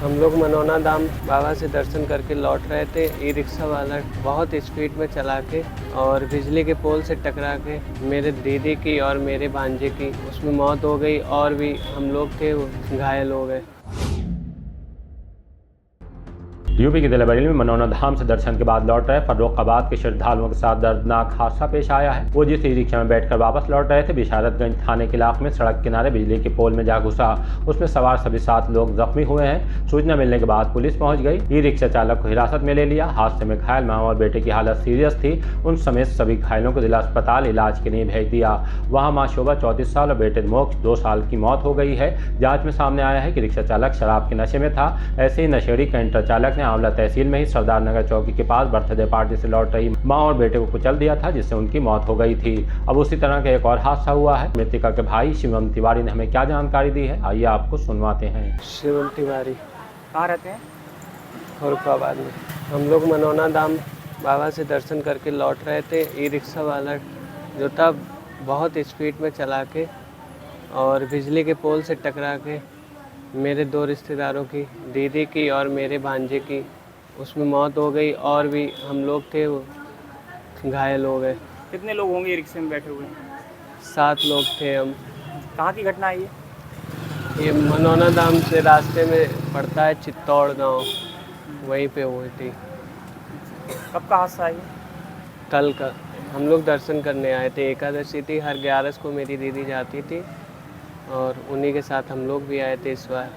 हम लोग मनौना धाम बाबा से दर्शन करके लौट रहे थे। ई रिक्शा वाला बहुत स्पीड में चला के और बिजली के पोल से टकरा के मेरे दीदी की और मेरे भांजे की उसमें मौत हो गई और भी हम लोग थे वो घायल हो गए। यूपी के जिला बरेली में मनौना धाम से दर्शन के बाद लौट रहे फर्रुखाबाद के श्रद्धालुओं के साथ दर्दनाक हादसा पेश आया है। वो जिस ई रिक्शा में बैठकर वापस लौट रहे थे, बिशारतगंज थाने के इलाके में सड़क किनारे बिजली के पोल में जा घुसा। उसमें सवार सभी 7 लोग जख्मी हुए हैं। सूचना मिलने के बाद पुलिस पहुंच गई। ई रिक्शा चालक को हिरासत में ले लिया। हादसे में घायल मां और बेटे की हालत सीरियस थी। उन समेत सभी घायलों को जिला अस्पताल इलाज के लिए भेज दिया। वहाँ माँ शोभा 34 साल और बेटे मोक्ष 2 साल की मौत हो गई है। जाँच में सामने आया है कि रिक्शा चालक शराब के नशे में था। ऐसे ही नशेड़ी कैंटर चालक ने आंवला तहसील में सरदार नगर चौकी के पास बर्थडे पार्टी से लौट रही मां और बेटे को कुचल दिया था, जिससे उनकी मौत हो गई थी। अब उसी तरह का एक और हादसा हुआ है। मृतका के भाई शिवम तिवारी ने हमें क्या जानकारी दी है, आइए आपको सुनवाते हैं। शिवम तिवारी कहाँ रहते हैं? फर्रुखाबाद में। हम लोग मनौना धाम बाबा से दर्शन करके लौट रहे थे। ई रिक्शा वाला जो था बहुत स्पीड में चला के और बिजली के पोल से टकरा के मेरे 2 रिश्तेदारों की, दीदी की और मेरे भांजे की उसमें मौत हो गई और भी हम लोग थे वो घायल हो गए। कितने लोग होंगे रिक्शे में बैठे हुए? 7 लोग थे हम। कहाँ की घटना है ये? ये मनौना धाम से रास्ते में पड़ता है चित्तौड़ गांव, वहीं पे हुई थी। कब का हादसा है ये? कल का। हम लोग दर्शन करने आए थे, एकादशी थी, हर 11 को मेरी दीदी जाती थी और उन्हीं के साथ हम लोग भी आए थे इस बार।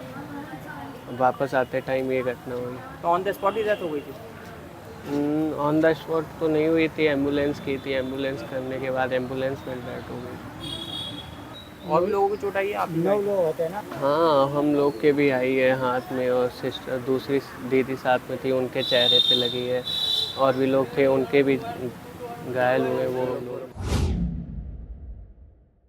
वापस आते टाइम ये घटना हुई। तो on the spot he death हो गई थी? ऑन द स्पॉट तो नहीं हुई थी, एम्बुलेंस की थी। एम्बुलेंस करने के बाद एम्बुलेंस में डेथ हो गई। और भी लोगों की चोट आई है? आप 9 लोग होते हैं ना? हाँ, हम लोग के भी आई है हाथ में और सिस्टर दूसरी दीदी साथ में थी, उनके चेहरे पे लगी है। और भी लोग थे, उनके भी घायल हुए वो लोग।